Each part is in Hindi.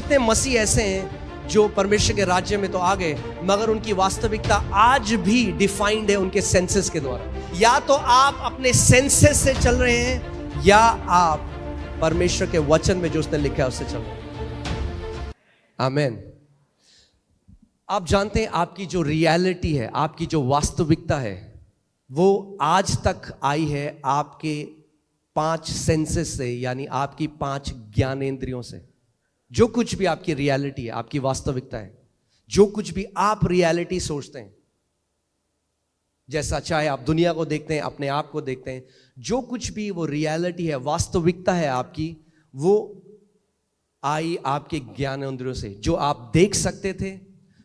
कितने मसीह ऐसे हैं जो परमेश्वर के राज्य में तो आ गए, मगर उनकी वास्तविकता आज भी डिफाइंड है उनके सेंसेस के द्वारा। या तो आप अपने सेंसेस से चल रहे हैं या आप परमेश्वर के वचन में जो उसने लिखा है उससे चल रहे हैं। आमीन। आप जानते हैं आपकी जो रियलिटी है, आपकी जो वास्तविकता है, वो आज तक आई है आपके 5 सेंसेस से, यानी आपकी 5 ज्ञानेंद्रियों से। जो कुछ भी आपकी रियलिटी है, आपकी वास्तविकता है, जो कुछ भी आप रियलिटी सोचते हैं, जैसा चाहे आप दुनिया को देखते हैं, अपने आप को देखते हैं, जो कुछ भी वो रियलिटी है, वास्तविकता है आपकी, वो आई आपके ज्ञानेंद्रियों से। जो आप देख सकते थे,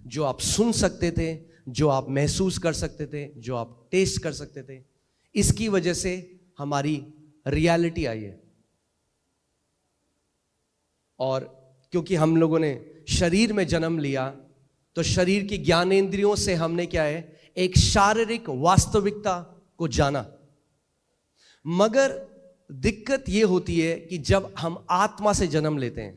जो आप सुन सकते थे, जो आप महसूस कर सकते थे, जो आप टेस्ट कर सकते थे, इसकी वजह से हमारी रियलिटी आई है। और क्योंकि हम लोगों ने शरीर में जन्म लिया, तो शरीर की ज्ञानेंद्रियों से हमने क्या है, एक शारीरिक वास्तविकता को जाना। मगर दिक्कत यह होती है कि जब हम आत्मा से जन्म लेते हैं,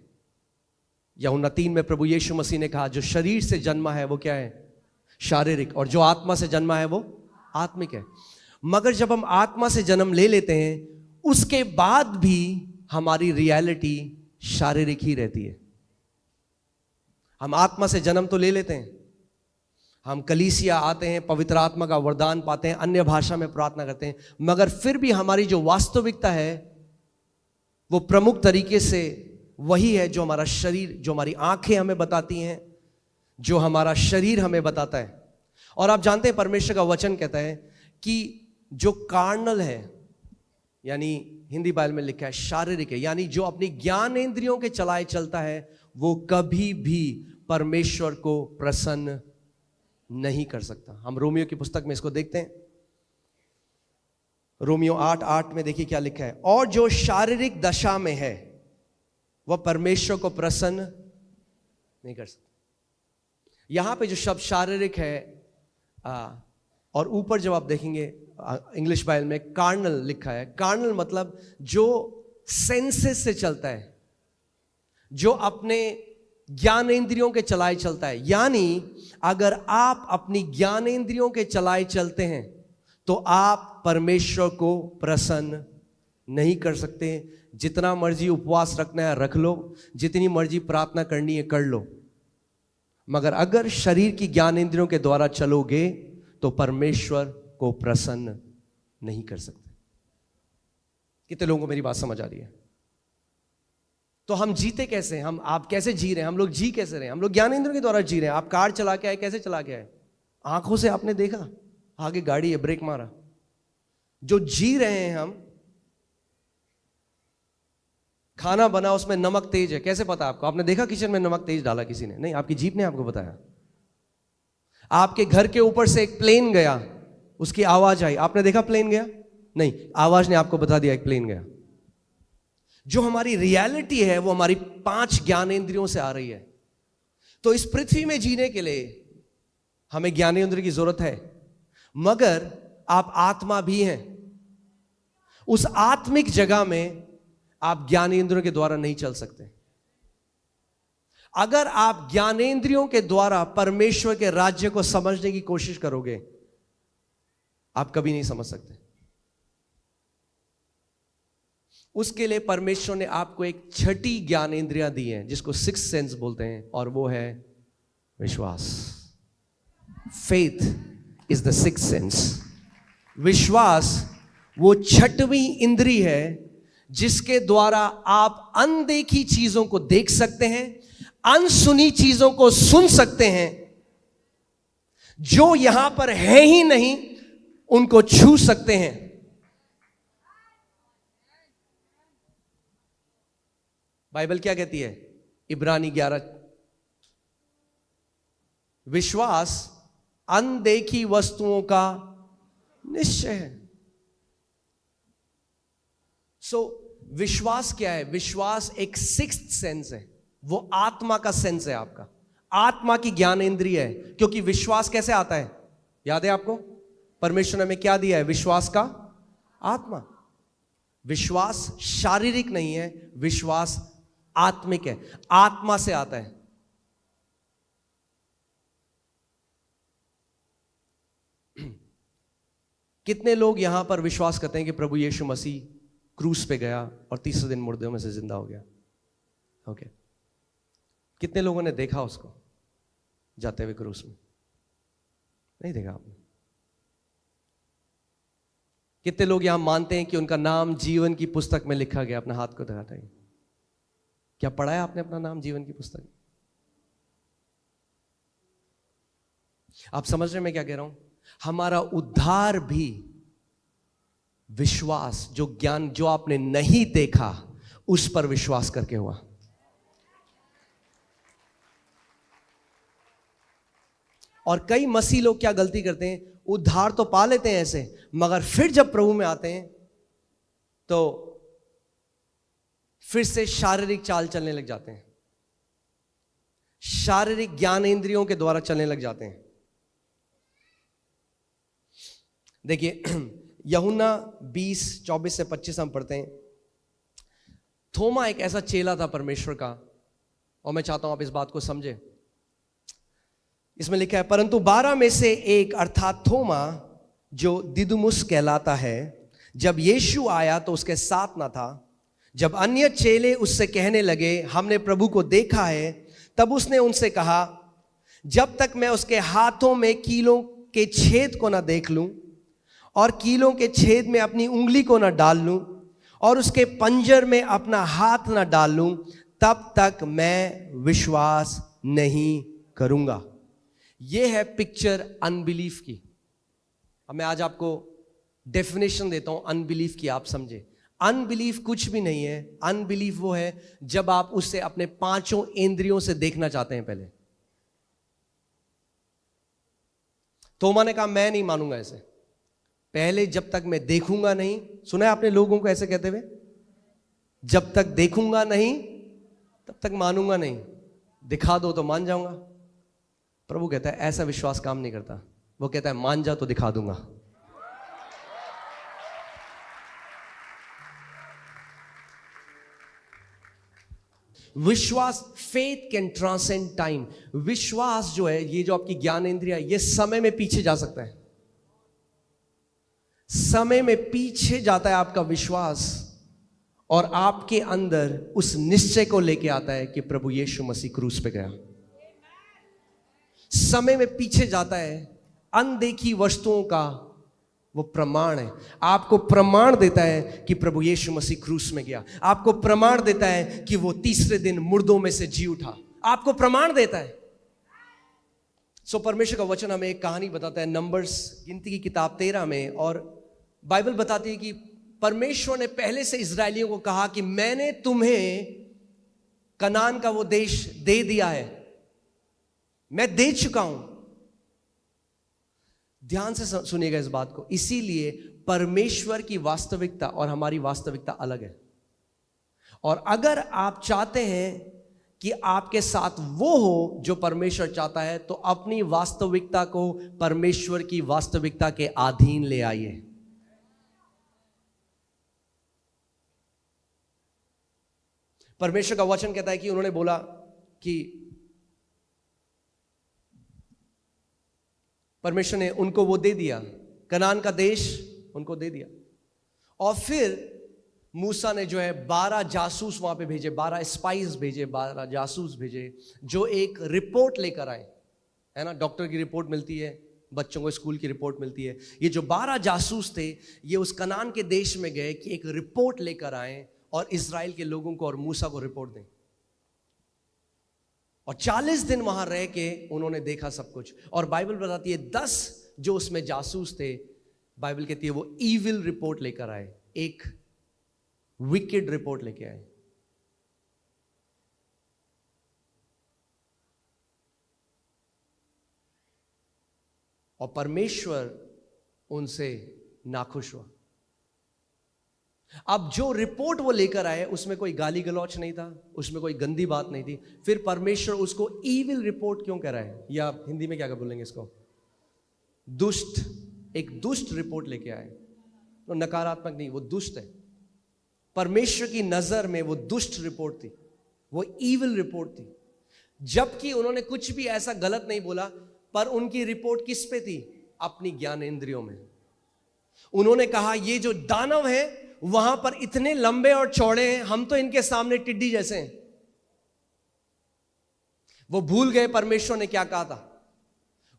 यूहन्ना 3 में प्रभु यीशु मसीह ने कहा, जो शरीर से जन्मा है वो क्या है, शारीरिक, और जो आत्मा से जन्मा है वो आत्मिक है। मगर जब हम आत्मा से जन्म ले लेते हैं, उसके बाद भी हमारी रियलिटी शारीरिक ही रहती है। हम आत्मा से जन्म तो ले लेते हैं, हम कलीसिया आते हैं, पवित्र आत्मा का वरदान पाते हैं, अन्य भाषा में प्रार्थना करते हैं, मगर फिर भी हमारी जो वास्तविकता है वो प्रमुख तरीके से वही है जो हमारा शरीर, जो हमारी आंखें हमें बताती हैं, जो हमारा शरीर हमें बताता है। और आप जानते हैं परमेश्वर का वचन कहता है कि जो कार्नल है, यानी हिंदी बाइबल में लिखा है शारीरिक है, यानी जो अपनी ज्ञानेंद्रियों के चलाए चलता है, वो कभी भी परमेश्वर को प्रसन्न नहीं कर सकता। हम रोमियो की पुस्तक में इसको देखते हैं, रोमियो 8:8 में देखिए क्या लिखा है, और जो शारीरिक दशा में है वह परमेश्वर को प्रसन्न नहीं कर सकता। यहां पे जो शब्द शारीरिक है, और ऊपर जब आप देखेंगे इंग्लिश बाइबल में कार्नल लिखा है। कार्नल मतलब जो सेंसेस से चलता है, जो अपने ज्ञानेंद्रियों के चलाए चलता है। यानी अगर आप अपनी ज्ञानेंद्रियों के चलाए चलते हैं तो आप परमेश्वर को प्रसन्न नहीं कर सकते। जितना मर्जी उपवास रखना है रख लो, जितनी मर्जी प्रार्थना करनी है कर लो, मगर अगर शरीर की ज्ञानेंद्रियों के द्वारा चलोगे तो परमेश्वर को प्रसन्न नहीं कर सकते। कितने लोगों को मेरी बात समझ आ रही है? तो हम जीते कैसे हैं? आप कैसे जी रहे हैं? हम लोग जी कैसे रहे हैं? हम लोग ज्ञानेंद्रियों के द्वारा जी रहे हैं। आप कार चला के आए, कैसे चला के आए? आंखों से आपने देखा, आगे गाड़ी है, ब्रेक मारा। जो जी रहे हैं हम, खाना बना उसमें नमक तेज है, कैसे पता आपको? आपने देखा किचन में नमक तेज डाला किसी ने? नहीं, आपकी जीभ ने आपको बताया। आपके घर के ऊपर से एक प्लेन गया, उसकी आवाज आई, आपने देखा प्लेन गया? नहीं, आवाज ने आपको बता दिया एक प्लेन गया। जो हमारी रियलिटी है वो हमारी 5 ज्ञानेंद्रियों से आ रही है। तो इस पृथ्वी में जीने के लिए हमें ज्ञानेंद्र की जरूरत है, मगर आप आत्मा भी हैं। उस आत्मिक जगह में आप ज्ञानेंद्रियों के द्वारा नहीं चल सकते। अगर आप ज्ञानेंद्रियों के द्वारा परमेश्वर के राज्य को समझने की कोशिश करोगे, आप कभी नहीं समझ सकते। उसके लिए परमेश्वर ने आपको एक छठी ज्ञानेंद्रियां दी हैं, जिसको 6th सेंस बोलते हैं, और वो है विश्वास। Faith is the 6th sense. विश्वास वो छठवीं इंद्री है जिसके द्वारा आप अनदेखी चीजों को देख सकते हैं, अनसुनी चीजों को सुन सकते हैं, जो यहां पर है ही नहीं उनको छू सकते हैं। बाइबल क्या कहती है? इब्रानी 11, विश्वास अनदेखी वस्तुओं का निश्चय है। विश्वास क्या है? विश्वास एक 6th सेंस है, वो आत्मा का सेंस है, आपका आत्मा की ज्ञानेंद्रिय है। क्योंकि विश्वास कैसे आता है? याद है आपको? परमेश्वर ने हमें क्या दिया है? विश्वास का आत्मा। विश्वास शारीरिक नहीं है, विश्वास आत्मिक है, आत्मा से आता है। कितने लोग यहां पर विश्वास करते हैं कि प्रभु यीशु मसीह क्रूस पे गया और तीसरे दिन मुर्दों में से जिंदा हो गया? ओके, कितने लोगों ने देखा उसको जाते हुए क्रूस में? नहीं देखा आपने? कितने लोग यहां मानते हैं कि उनका नाम जीवन की पुस्तक में लिखा गया? अपना हाथ को दिखाता है। क्या पढ़ा है आपने अपना नाम जीवन की पुस्तक में? आप समझ रहे हैं मैं क्या कह रहा हूं? हमारा उद्धार भी विश्वास, जो ज्ञान जो आपने नहीं देखा उस पर विश्वास करके हुआ। और कई मसीह लोग क्या गलती करते हैं, उद्धार तो पा लेते हैं ऐसे, मगर फिर जब प्रभु में आते हैं तो फिर से शारीरिक चाल चलने लग जाते हैं, शारीरिक ज्ञानेंद्रियों के द्वारा चलने लग जाते हैं। देखिए यूहन्ना 20:24 से 25 हम पढ़ते हैं। थोमा एक ऐसा चेला था परमेश्वर का, और मैं चाहता हूं आप इस बात को समझे। इसमें लिखा है, परंतु 12 में से एक अर्थात थोमा, जो दिदुमुस कहलाता है, जब यीशु आया तो उसके साथ ना था। जब अन्य चेले उससे कहने लगे, हमने प्रभु को देखा है, तब उसने उनसे कहा, जब तक मैं उसके हाथों में कीलों के छेद को ना देख लूं और कीलों के छेद में अपनी उंगली को ना डाल लूं और उसके पंजर में अपना हाथ ना डाल लूं, तब तक मैं विश्वास नहीं करूंगा। यह है पिक्चर अनबिलीफ की। अब मैं आज आपको डेफिनेशन देता हूं अनबिलीफ की, आप समझे। अनबिलीफ कुछ भी नहीं है। अनबिलीफ वो है जब आप उसे अपने 5 इंद्रियों से देखना चाहते हैं। पहले थोमा ने कहा, मैं नहीं मानूंगा ऐसे, पहले जब तक मैं देखूंगा नहीं। सुना है आपने लोगों को ऐसे कहते हुए, जब तक देखूंगा नहीं तब तक मानूंगा नहीं, दिखा दो तो मान जाऊंगा। प्रभु कहता है ऐसा विश्वास काम नहीं करता। वो कहता है मान जा तो दिखा दूंगा। विश्वास, फेथ कैन ट्रांसेंड टाइम। विश्वास जो है, ये जो आपकी ज्ञान इंद्रिया, ये समय में पीछे जा सकता है। समय में पीछे जाता है आपका विश्वास, और आपके अंदर उस निश्चय को लेके आता है कि प्रभु यीशु मसीह क्रूस पे गया। समय में पीछे जाता है। अनदेखी वस्तुओं का वो प्रमाण है। आपको प्रमाण देता है कि प्रभु यीशु मसीह क्रूस में गया। आपको प्रमाण देता है कि वो तीसरे दिन मुर्दों में से जी उठा। आपको प्रमाण देता है। सो परमेश्वर का वचन हमें एक कहानी बताता है, नंबर्स गिनती की किताब 13 में, और बाइबल बताती है कि परमेश्वर ने पहले से इजरायलियों को कहा कि मैंने तुम्हें कनान का वो देश दे दिया है, मैं दे चुका हूं। ध्यान से सुनिएगा इस बात को। इसीलिए परमेश्वर की वास्तविकता और हमारी वास्तविकता अलग है। और अगर आप चाहते हैं कि आपके साथ वो हो जो परमेश्वर चाहता है, तो अपनी वास्तविकता को परमेश्वर की वास्तविकता के अधीन ले आइए। परमेश्वर का वचन कहता है कि उन्होंने बोला कि परमेश्वर ने उनको वो दे दिया, कनान का देश उनको दे दिया। और फिर मूसा ने जो है 12 जासूस वहां पे भेजे, 12 स्पाइस भेजे, 12 जासूस भेजे, जो एक रिपोर्ट लेकर आए, है ना। डॉक्टर की रिपोर्ट मिलती है, बच्चों को स्कूल की रिपोर्ट मिलती है। ये जो 12 जासूस थे, ये उस कनान के देश में गए कि एक रिपोर्ट लेकर आए और इजराइल के लोगों को और मूसा को रिपोर्ट दें। और 40 दिन वहां रह के उन्होंने देखा सब कुछ। और बाइबल बताती है 10 जो उसमें जासूस थे, बाइबल कहती है वो ईविल रिपोर्ट लेकर आए, एक विकेड रिपोर्ट लेके आए। और परमेश्वर उनसे नाखुश हुआ। अब जो रिपोर्ट वो लेकर आए उसमें कोई गाली गलौच नहीं था, उसमें कोई गंदी बात नहीं थी। फिर परमेश्वर उसको ईविल रिपोर्ट क्यों कह रहा है, या हिंदी में क्या बोलेंगे इसको, दुष्ट, एक दुष्ट रिपोर्ट लेके आए। तो नकारात्मक नहीं, वो दुष्ट है। परमेश्वर की नजर में वो दुष्ट रिपोर्ट थी, वो ईविल रिपोर्ट थी, जबकि उन्होंने कुछ भी ऐसा गलत नहीं बोला, पर उनकी रिपोर्ट किस पे थी? अपनी ज्ञानेंद्रियों में। उन्होंने कहा ये जो दानव है वहां पर इतने लंबे और चौड़े हैं, हम तो इनके सामने टिड्डी जैसे हैं। वो भूल गए परमेश्वर ने क्या कहा था।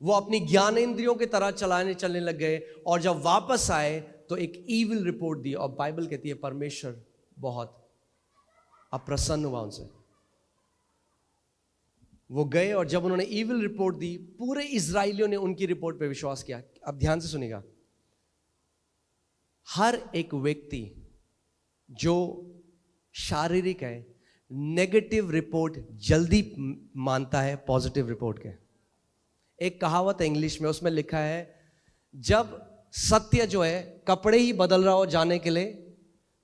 वो अपनी ज्ञानेंद्रियों की तरह चलने लग गए, और जब वापस आए तो एक ईविल रिपोर्ट दी। और बाइबल कहती है परमेश्वर बहुत अप्रसन्न हुआ उनसे। वो गए और जब उन्होंने ईविल रिपोर्ट दी, पूरे इजराइलियों ने उनकी रिपोर्ट पे विश्वास किया। अब ध्यान से सुनिएगा, हर एक व्यक्ति जो शारीरिक है नेगेटिव रिपोर्ट जल्दी मानता है पॉजिटिव रिपोर्ट के। एक कहावत है इंग्लिश में, उसमें लिखा है जब सत्य जो है कपड़े ही बदल रहा हो जाने के लिए,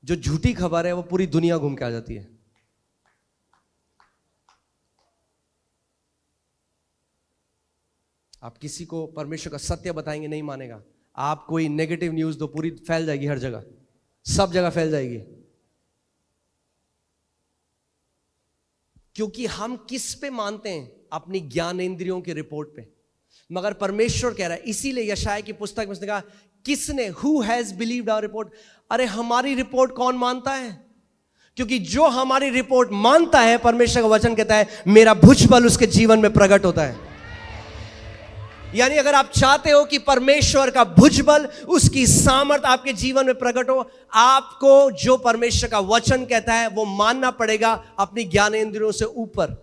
जो झूठी खबर है वो पूरी दुनिया घूम के आ जाती है। आप किसी को परमेश्वर का सत्य बताएंगे नहीं मानेगा। आप कोई नेगेटिव न्यूज दो, पूरी फैल जाएगी, हर जगह सब जगह फैल जाएगी। क्योंकि हम किस पे मानते हैं? अपनी ज्ञानेंद्रियों की रिपोर्ट पे। मगर परमेश्वर कह रहा है, इसीलिए यशायाह की पुस्तक में उसने कहा किसने, who has believed our report. अरे हमारी रिपोर्ट कौन मानता है? क्योंकि जो हमारी रिपोर्ट मानता है, परमेश्वर का वचन कहता है मेरा भुजबल उसके जीवन में प्रकट होता है। यानी अगर आप चाहते हो कि परमेश्वर का भुजबल, उसकी सामर्थ आपके जीवन में प्रकट हो, आपको जो परमेश्वर का वचन कहता है वो मानना पड़ेगा अपनी ज्ञानेंद्रियों से ऊपर।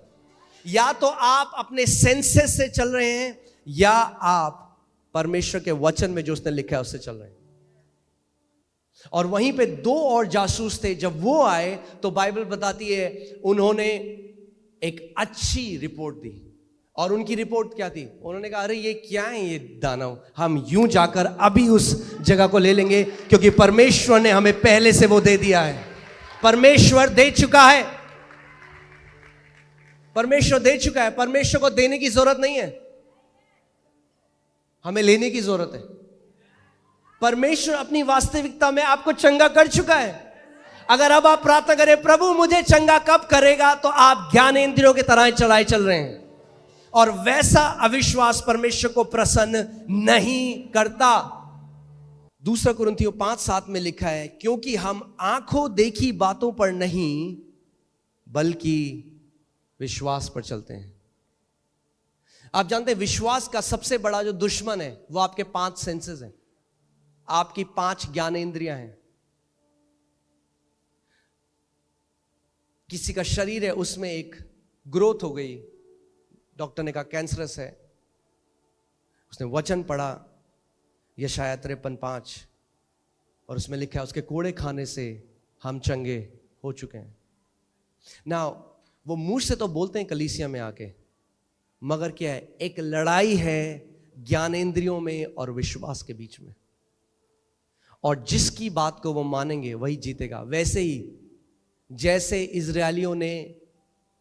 या तो आप अपने सेंसेस से चल रहे हैं, या आप परमेश्वर के वचन में जो उसने लिखा है उससे चल रहे हैं। और वहीं पे दो और जासूस थे, जब वो आए तो बाइबल बताती है उन्होंने एक अच्छी रिपोर्ट दी। और उनकी रिपोर्ट क्या थी? उन्होंने कहा अरे ये क्या है ये दानव, हम यूं जाकर अभी उस जगह को ले लेंगे, क्योंकि परमेश्वर ने हमें पहले से वो दे दिया है। परमेश्वर दे चुका है, परमेश्वर दे चुका है। परमेश्वर को देने की जरूरत नहीं है, हमें लेने की जरूरत है। परमेश्वर अपनी वास्तविकता में आपको चंगा कर चुका है। अगर अब आप प्रार्थना करें प्रभु मुझे चंगा कब करेगा, तो आप ज्ञानेंद्रियों की तरह चलाए चल रहे हैं, और वैसा अविश्वास परमेश्वर को प्रसन्न नहीं करता। दूसरा कुरिन्थियों 5:7 में लिखा है क्योंकि हम आंखों देखी बातों पर नहीं बल्कि विश्वास पर चलते हैं। आप जानते हैं विश्वास का सबसे बड़ा जो दुश्मन है वो आपके 5 सेंसेस हैं, आपकी 5 ज्ञानेंद्रियां हैं। किसी का शरीर है उसमें एक ग्रोथ हो गई, डॉक्टर ने कहा कैंसरस है, उसने वचन पढ़ा यशायाह 53:5 और उसमें लिखा है उसके कोड़े खाने से हम चंगे हो चुके हैं। ना वो मुंह से तो बोलते हैं कलीसिया में आके, मगर क्या है, एक लड़ाई है ज्ञानेंद्रियों में और विश्वास के बीच में, और जिसकी बात को वो मानेंगे वही जीतेगा। वैसे ही जैसे इजरायलियों ने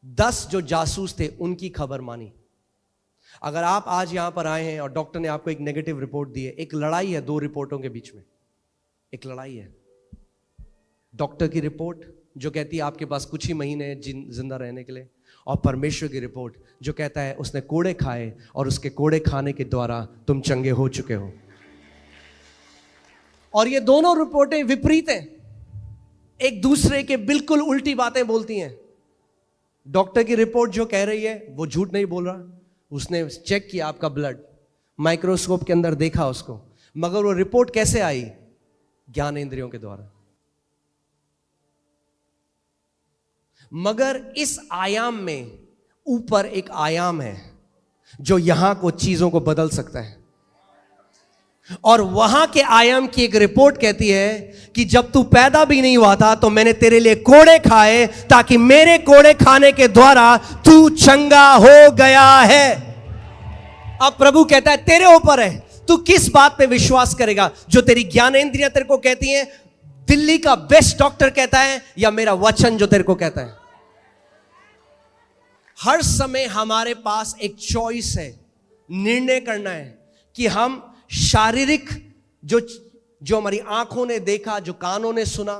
10 जो जासूस थे उनकी खबर मानी। अगर आप आज यहां पर आए हैं और डॉक्टर ने आपको एक नेगेटिव रिपोर्ट दी है, एक लड़ाई है 2 रिपोर्टों के बीच में, एक लड़ाई है। डॉक्टर की रिपोर्ट जो कहती है आपके पास कुछ ही महीने हैं जिंदा रहने के लिए, और परमेश्वर की रिपोर्ट जो कहता है उसने कोड़े खाए और उसके कोड़े खाने के द्वारा तुम चंगे हो चुके हो। और ये दोनों रिपोर्टें विपरीत हैं, एक दूसरे के बिल्कुल उल्टी बातें बोलती हैं। डॉक्टर की रिपोर्ट जो कह रही है वो झूठ नहीं बोल रहा, उसने चेक किया आपका ब्लड, माइक्रोस्कोप के अंदर देखा उसको, मगर वो रिपोर्ट कैसे आई? ज्ञानेंद्रियों के द्वारा। मगर इस आयाम में ऊपर एक आयाम है जो यहां को चीजों को बदल सकता है, और वहां के आयाम की एक रिपोर्ट कहती है कि जब तू पैदा भी नहीं हुआ था तो मैंने तेरे लिए कोड़े खाए ताकि मेरे कोड़े खाने के द्वारा तू चंगा हो गया है। अब प्रभु कहता है तेरे ऊपर है, तू किस बात पे विश्वास करेगा? जो तेरी ज्ञानेंद्रियां तेरे को कहती हैं, दिल्ली का बेस्ट डॉक्टर कहता है, या मेरा वचन जो तेरे को कहता है? हर समय हमारे पास एक चॉइस है, निर्णय करना है कि हम शारीरिक जो हमारी आंखों ने देखा, जो कानों ने सुना,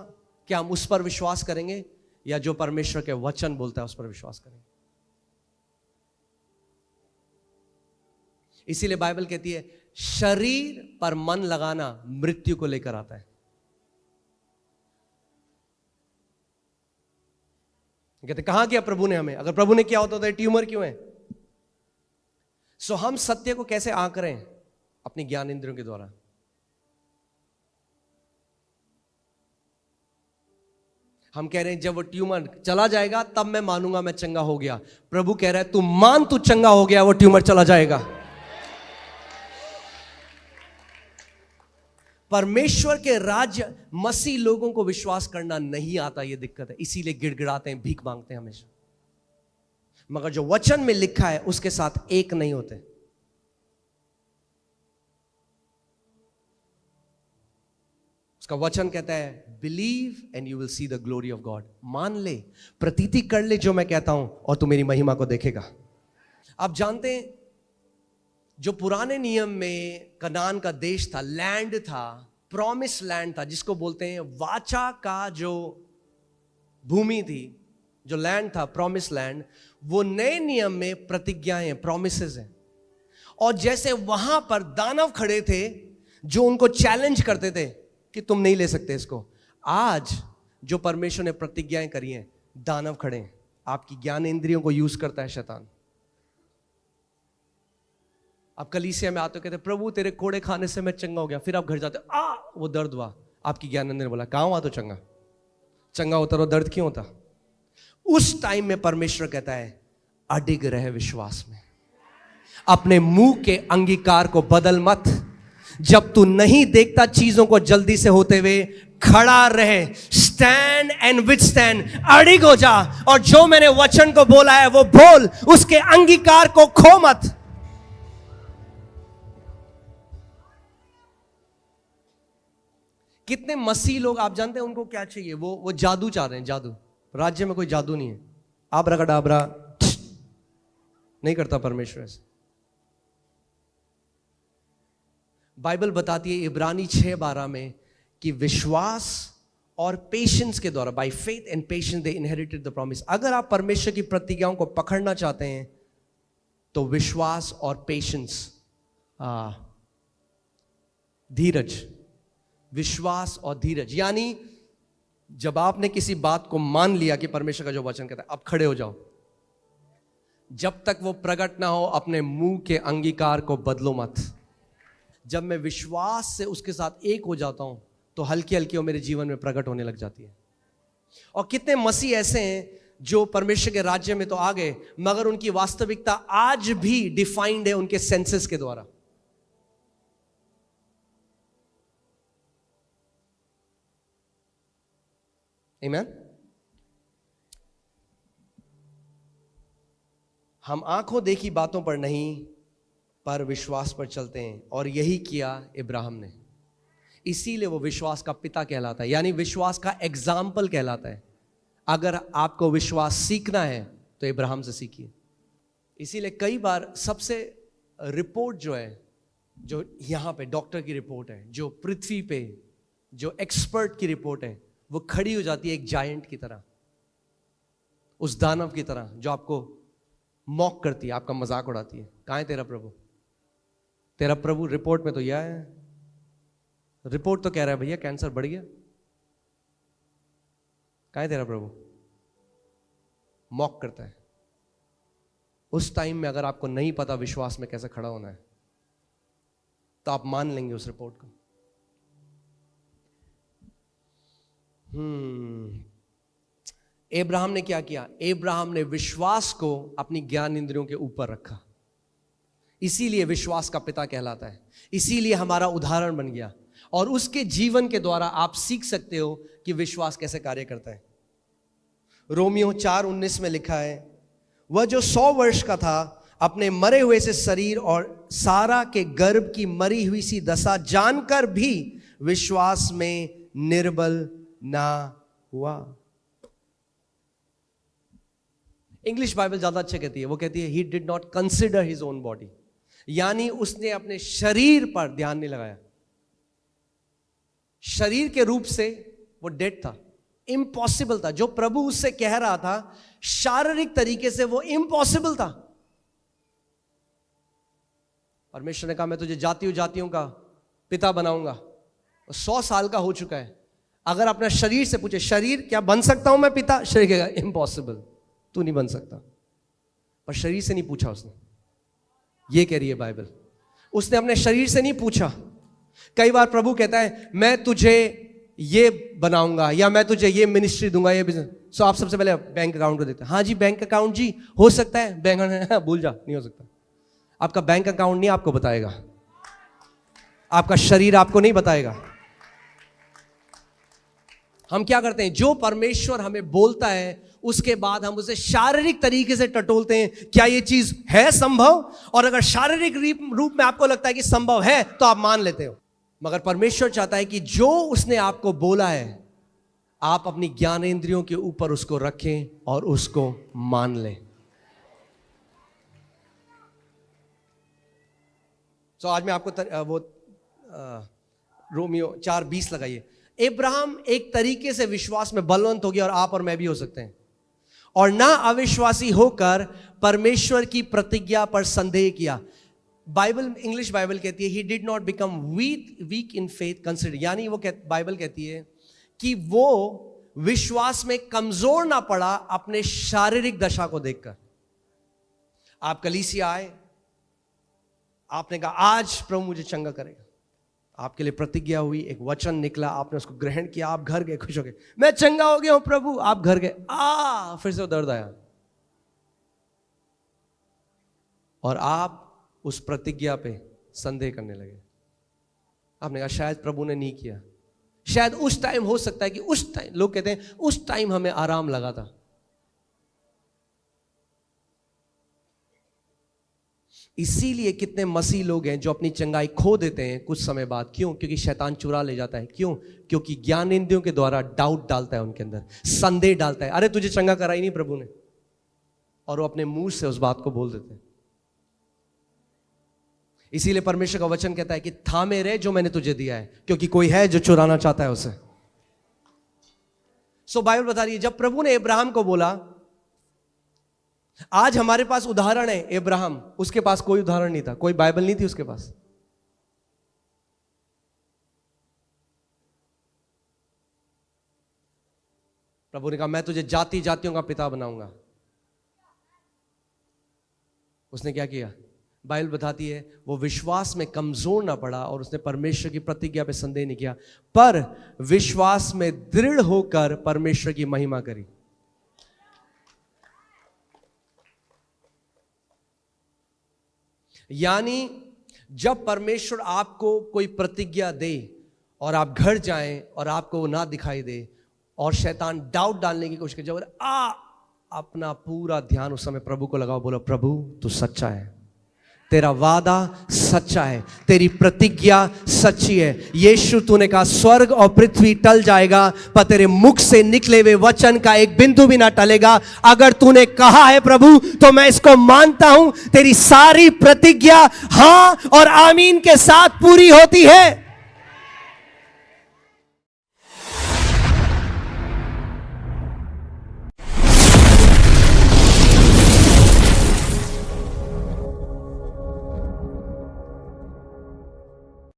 क्या हम उस पर विश्वास करेंगे, या जो परमेश्वर के वचन बोलता है उस पर विश्वास करेंगे। इसीलिए बाइबल कहती है शरीर पर मन लगाना मृत्यु को लेकर आता है। कहते कहां किया प्रभु ने हमें? अगर प्रभु ने किया होता तो ट्यूमर क्यों है? सो हम सत्य को कैसे आंकरें? अपनी ज्ञान इंद्रियों के द्वारा। हम कह रहे हैं जब वो ट्यूमर चला जाएगा तब मैं मानूंगा मैं चंगा हो गया। प्रभु कह रहा है तू मान, तू चंगा हो गया, वो ट्यूमर चला जाएगा। परमेश्वर के राज्य मसीह लोगों को विश्वास करना नहीं आता, ये दिक्कत है। इसीलिए गिड़गिड़ाते हैं, भीख मांगते हैं हमेशा। मगर जो वचन में लिखा है उसके साथ एक नहीं होते। उसका वचन कहता है believe and you will see the glory of God. मान ले, प्रतीति कर ले जो मैं कहता हूं और तू मेरी महिमा को देखेगा। आप जानते हैं जो पुराने नियम में कनान का देश था, लैंड था, प्रॉमिस लैंड था, जिसको बोलते हैं वाचा का जो भूमि थी, जो लैंड था, प्रॉमिस लैंड, वो नए नियम में प्रतिज्ञाएं, प्रॉमिसेस हैं। और जैसे वहां पर दानव खड़े थे जो उनको चैलेंज करते थे कि तुम नहीं ले सकते इसको, आज जो परमेश्वर ने प्रतिज्ञाएं करी हैं, दानव खड़े हैं। आपकी ज्ञान इंद्रियों को यूज करता है शैतान। आप कलीसिया में आते हो, कहते प्रभु तेरे कोड़े खाने से मैं चंगा हो गया, फिर आप घर जाते वो दर्द हुआ। आपकी ज्ञान इंद्रिय ने बोला कहां हुआ तो चंगा होता तो दर्द क्यों होता? उस टाइम में परमेश्वर कहता है अडिग रहे विश्वास में, अपने मुंह के अंगीकार को बदल मत। जब तू नहीं देखता चीजों को जल्दी से होते हुए, खड़ा रहे, स्टैंड एंड विथस्टैंड, अडिग हो जा, और जो मैंने वचन को बोला है वो बोल, उसके अंगीकार को खो मत। कितने मसीह लोग आप जानते हैं उनको क्या चाहिए? वो जादू चाह रहे हैं, जादू। राज्य में कोई जादू नहीं है, आबराकडाबरा नहीं करता परमेश्वर ऐसे। बाइबल बताती है इब्रानी 6:12 में कि विश्वास और पेशेंस के द्वारा, by faith and patience they inherited the promise. अगर आप परमेश्वर की प्रतिज्ञाओं को पकड़ना चाहते हैं तो विश्वास और पेशेंस, धीरज, विश्वास और धीरज, यानी जब आपने किसी बात को मान लिया कि परमेश्वर का जो वचन कहता है, अब खड़े हो जाओ। जब तक वो प्रकट ना हो अपने मुंह के अंगीकार को बदलो मत। जब मैं विश्वास से उसके साथ एक हो जाता हूं तो हल्की हल्की वो मेरे जीवन में प्रकट होने लग जाती है। और कितने मसीह ऐसे हैं जो परमेश्वर के राज्य में तो आ गए, मगर उनकी वास्तविकता आज भी डिफाइंड है उनके सेंसेस के द्वारा। आमीन। हम आंखों देखी बातों पर नहीं पर विश्वास पर चलते हैं, और यही किया इब्राहिम ने। इसीलिए वो विश्वास का पिता कहलाता है, यानी विश्वास का एग्जाम्पल कहलाता है। अगर आपको विश्वास सीखना है तो इब्राहिम से सीखिए। इसीलिए कई बार सबसे रिपोर्ट जो है, जो यहाँ पे डॉक्टर की रिपोर्ट है, जो पृथ्वी पे जो एक्सपर्ट की रिपोर्ट है, वो खड़ी हो जाती है एक जायंट की तरह, उस दानव की तरह जो आपको मॉक करती है, आपका मजाक उड़ाती है। कहाँ है तेरा प्रभु? तेरा प्रभु रिपोर्ट में तो यह है, रिपोर्ट तो कह रहा है भैया कैंसर बढ़ गया। कहाँ है तेरा प्रभु? मॉक करता है। उस टाइम में अगर आपको नहीं पता विश्वास में कैसे खड़ा होना है तो आप मान लेंगे उस रिपोर्ट को। अब्राहम ने क्या किया? अब्राहम ने विश्वास को अपनी ज्ञान इंद्रियों के ऊपर रखा। इसीलिए विश्वास का पिता कहलाता है, इसीलिए हमारा उदाहरण बन गया। और उसके जीवन के द्वारा आप सीख सकते हो कि विश्वास कैसे कार्य करता है। रोमियो 4:19 में लिखा है, वह जो 100 वर्ष का था अपने मरे हुए से शरीर और सारा के गर्भ की मरी हुई सी दशा जानकर भी विश्वास में निर्बल ना हुआ। इंग्लिश बाइबल ज्यादा अच्छा कहती है, वो कहती है he did not consider his own body, यानी उसने अपने शरीर पर ध्यान नहीं लगाया। शरीर के रूप से वो डेड था, इम्पॉसिबल था। जो प्रभु उससे कह रहा था शारीरिक तरीके से वो इम्पॉसिबल था। परमेश्वर ने कहा मैं तुझे जातियों का पिता बनाऊंगा। 100 साल का हो चुका है। अगर अपना शरीर से पूछे, शरीर क्या बन सकता हूं मैं पिता? शरीर कहेगा इम्पॉसिबल, तू नहीं बन सकता। पर शरीर से नहीं पूछा उसने। ये कह रही है बाइबल, उसने अपने शरीर से नहीं पूछा। कई बार प्रभु कहता है मैं तुझे ये बनाऊंगा या मैं तुझे ये मिनिस्ट्री दूंगा, ये बिजनेस। सो आप सबसे पहले बैंक अकाउंट को देते हैं। हाँ जी बैंक अकाउंट जी हो सकता है, बैंक भूल जा, नहीं हो सकता। आपका बैंक अकाउंट नहीं आपको बताएगा, आपका शरीर आपको नहीं बताएगा। हम क्या करते हैं, जो परमेश्वर हमें बोलता है उसके बाद हम उसे शारीरिक तरीके से टटोलते हैं, क्या ये चीज है संभव? और अगर शारीरिक रूप में आपको लगता है कि संभव है तो आप मान लेते हो। मगर परमेश्वर चाहता है कि जो उसने आपको बोला है आप अपनी ज्ञानेंद्रियों के ऊपर उसको रखें और उसको मान लें। तो आज मैं आपको रोमियो 4:20 लगाइए। इब्राहिम एक तरीके से विश्वास में बलवंत हो गया और आप और मैं भी हो सकते हैं, और ना अविश्वासी होकर परमेश्वर की प्रतिज्ञा पर संदेह किया। बाइबल, इंग्लिश बाइबल कहती है he did not become weak in faith consider, यानी वो बाइबल कहती है कि वो विश्वास में कमजोर ना पड़ा अपने शारीरिक दशा को देखकर। आप कलीसिया आए, आपने कहा आज प्रभु मुझे चंगा करेगा, आपके लिए प्रतिज्ञा हुई, एक वचन निकला, आपने उसको ग्रहण किया, आप घर गए खुश हो गए, मैं चंगा हो गया हूं प्रभु। आप घर गए, फिर से वो दर्द आया और आप उस प्रतिज्ञा पे संदेह करने लगे। आपने कहा शायद प्रभु ने नहीं किया, शायद उस टाइम हो सकता है कि उस टाइम, लोग कहते हैं उस टाइम हमें आराम लगा था। इसीलिए कितने मसीह लोग हैं जो अपनी चंगाई खो देते हैं कुछ समय बाद। क्यों? क्योंकि शैतान चुरा ले जाता है। क्यों? क्योंकि ज्ञानेंद्रियों के द्वारा डाउट डालता है उनके अंदर, संदेह डालता है, अरे तुझे चंगा करा ही नहीं प्रभु ने, और वो अपने मुंह से उस बात को बोल देते हैं। इसीलिए परमेश्वर का वचन कहता है कि थामे रहे जो मैंने तुझे दिया है, क्योंकि कोई है जो चुराना चाहता है उसे। सो बाइबल बता रही है जब प्रभु ने इब्राहिम को बोला, आज हमारे पास उदाहरण है इब्राहिम, उसके पास कोई उदाहरण नहीं था, कोई बाइबल नहीं थी उसके पास। प्रभु ने कहा मैं तुझे जातियों का पिता बनाऊंगा। उसने क्या किया? बाइबल बताती है वो विश्वास में कमजोर ना पड़ा और उसने परमेश्वर की प्रतिज्ञा पे संदेह नहीं किया, पर विश्वास में दृढ़ होकर परमेश्वर की महिमा करी। यानी जब परमेश्वर आपको कोई प्रतिज्ञा दे और आप घर जाएं और आपको वो ना दिखाई दे और शैतान डाउट डालने की कोशिश करे, अपना पूरा ध्यान उस समय प्रभु को लगाओ, बोलो प्रभु तू सच्चा है, तेरा वादा सच्चा है, तेरी प्रतिज्ञा सच्ची है। यीशु तूने कहा स्वर्ग और पृथ्वी टल जाएगा पर तेरे मुख से निकले हुए वचन का एक बिंदु भी ना टलेगा। अगर तूने कहा है प्रभु तो मैं इसको मानता हूं, तेरी सारी प्रतिज्ञा हां और आमीन के साथ पूरी होती है।